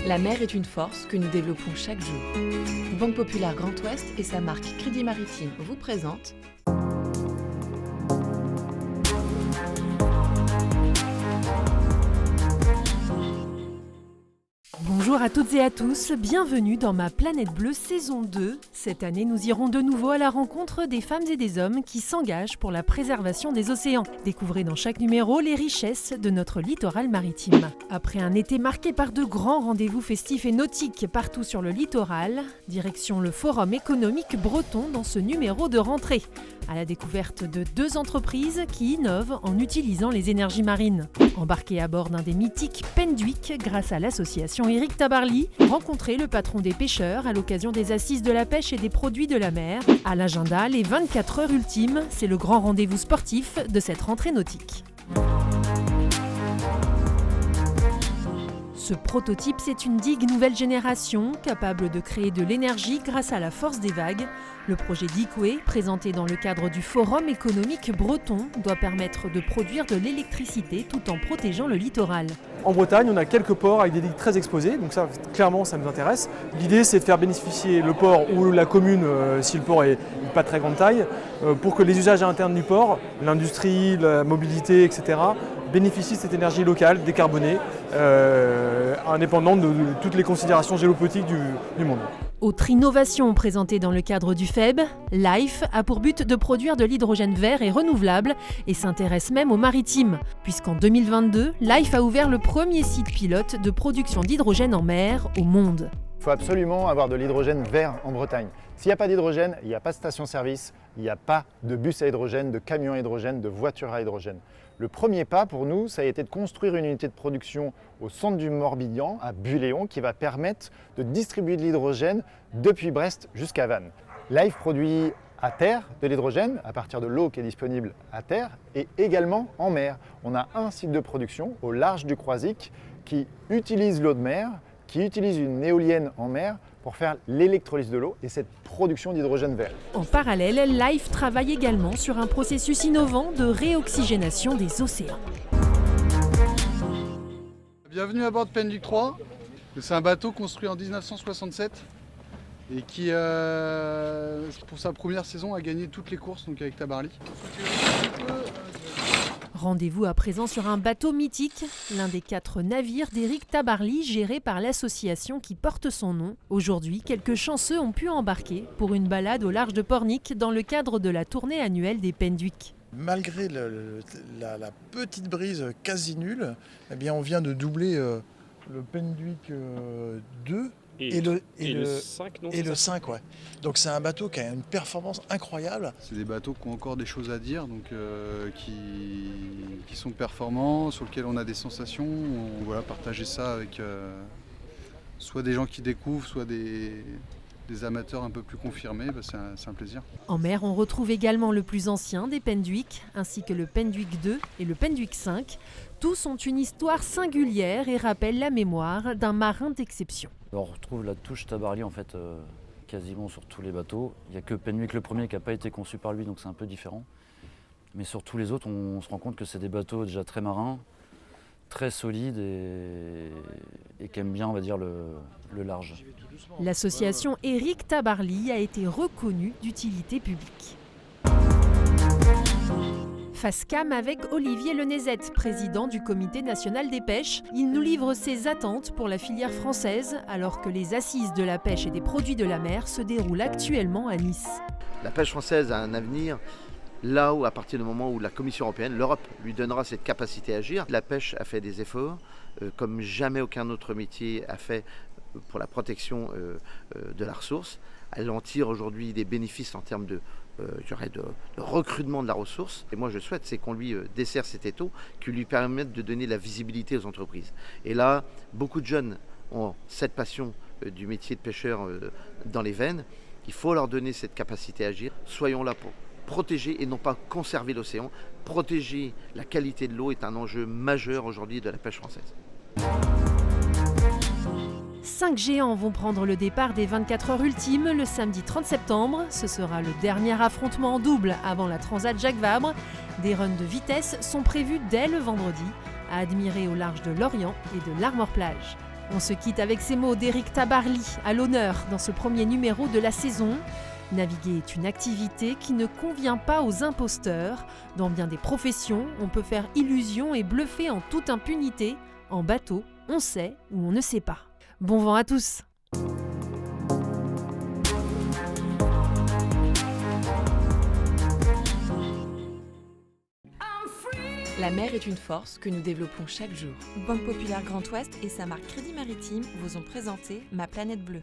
La mer est une force que nous développons chaque jour. Banque Populaire Grand Ouest et sa marque Crédit Maritime vous présentent Bonjour à toutes et à tous, bienvenue dans Ma Planète Bleue saison 2. Cette année, nous irons de nouveau à la rencontre des femmes et des hommes qui s'engagent pour la préservation des océans. Découvrez dans chaque numéro les richesses de notre littoral maritime. Après un été marqué par de grands rendez-vous festifs et nautiques partout sur le littoral, direction le Forum économique breton dans ce numéro de rentrée, à la découverte de deux entreprises qui innovent en utilisant les énergies marines. Embarquez à bord d'un des mythiques Penduic grâce à l'association Éric Tabarly, rencontrez le patron des pêcheurs à l'occasion des assises de la pêche et des produits de la mer. À l'agenda, les 24 heures ultimes, c'est le grand rendez-vous sportif de cette rentrée nautique. Ce prototype, c'est une digue nouvelle génération, capable de créer de l'énergie grâce à la force des vagues. Le projet Dikwe, présenté dans le cadre du Forum économique breton, doit permettre de produire de l'électricité tout en protégeant le littoral. En Bretagne, on a quelques ports avec des digues très exposées, donc ça, clairement, ça nous intéresse. L'idée, c'est de faire bénéficier le port ou la commune, si le port est pas de très grande taille, pour que les usages internes du port, l'industrie, la mobilité, etc., bénéficient de cette énergie locale, décarbonée, indépendante de toutes les considérations géopolitiques du monde. Autre innovation présentée dans le cadre du FEB, Life a pour but de produire de l'hydrogène vert et renouvelable et s'intéresse même au maritime, puisqu'en 2022, Life a ouvert le premier site pilote de production d'hydrogène en mer au monde. Il faut absolument avoir de l'hydrogène vert en Bretagne. S'il n'y a pas d'hydrogène, il n'y a pas de station-service, il n'y a pas de bus à hydrogène, de camions à hydrogène, de voitures à hydrogène. Le premier pas pour nous, ça a été de construire une unité de production au centre du Morbihan, à Buléon, qui va permettre de distribuer de l'hydrogène depuis Brest jusqu'à Vannes. Life produit à terre de l'hydrogène, à partir de l'eau qui est disponible à terre, et également en mer. On a un site de production au large du Croisic qui utilise l'eau de mer, qui utilise une éolienne en mer pour faire l'électrolyse de l'eau et cette production d'hydrogène vert. En parallèle, Life travaille également sur un processus innovant de réoxygénation des océans. Bienvenue à bord de Penduic 3. C'est un bateau construit en 1967 et qui, pour sa première saison, a gagné toutes les courses donc avec Tabarly. Rendez-vous à présent sur un bateau mythique, l'un des 4 navires d'Éric Tabarly géré par l'association qui porte son nom. Aujourd'hui, quelques chanceux ont pu embarquer pour une balade au large de Pornic dans le cadre de la tournée annuelle des Penduic. Malgré la petite brise quasi nulle, eh bien on vient de doubler le Penduic 2 et le 5, non, et le 5, ouais. Donc c'est un bateau qui a une performance incroyable. C'est des bateaux qui ont encore des choses à dire, donc qui sont performants, sur lesquels on a des sensations. Voilà, partager ça avec soit des gens qui découvrent, soit des amateurs un peu plus confirmés, c'est un plaisir. En mer, on retrouve également le plus ancien des Penduic, ainsi que le Penduic 2 et le Penduic 5. Tous ont une histoire singulière et rappellent la mémoire d'un marin d'exception. On retrouve la touche Tabarly en fait quasiment sur tous les bateaux. Il n'y a que Penduic le premier qui n'a pas été conçu par lui, donc c'est un peu différent. Mais sur tous les autres, on se rend compte que c'est des bateaux déjà très marins, très solides et qui aiment bien, on va dire, le large. L'association Éric Tabarly a été reconnue d'utilité publique. Face cam avec Olivier Lenezette, président du Comité national des pêches. Il nous livre ses attentes pour la filière française, alors que les assises de la pêche et des produits de la mer se déroulent actuellement à Nice. La pêche française a un avenir là où, à partir du moment où la Commission européenne, l'Europe, lui donnera cette capacité à agir. La pêche a fait des efforts, comme jamais aucun autre métier a fait pour la protection de la ressource. Elle en tire aujourd'hui des bénéfices en termes de recrutement de la ressource. Et moi je souhaite, c'est qu'on lui dessert cet étau qui lui permette de donner la visibilité aux entreprises. Et là, beaucoup de jeunes ont cette passion du métier de pêcheur dans les veines. Il faut leur donner cette capacité à agir. Soyons là pour protéger et non pas conserver l'océan. Protéger la qualité de l'eau est un enjeu majeur aujourd'hui de la pêche française. 5 géants vont prendre le départ des 24 heures ultimes le samedi 30 septembre. Ce sera le dernier affrontement en double avant la Transat Jacques Vabre. Des runs de vitesse sont prévus dès le vendredi, à admirer au large de Lorient et de l'Armor-Plage. On se quitte avec ces mots d'Éric Tabarly, à l'honneur dans ce premier numéro de la saison. Naviguer est une activité qui ne convient pas aux imposteurs. Dans bien des professions, on peut faire illusion et bluffer en toute impunité. En bateau, on sait ou on ne sait pas. Bon vent à tous! La mer est une force que nous développons chaque jour. Banque Populaire Grand Ouest et sa marque Crédit Maritime vous ont présenté Ma Planète Bleue.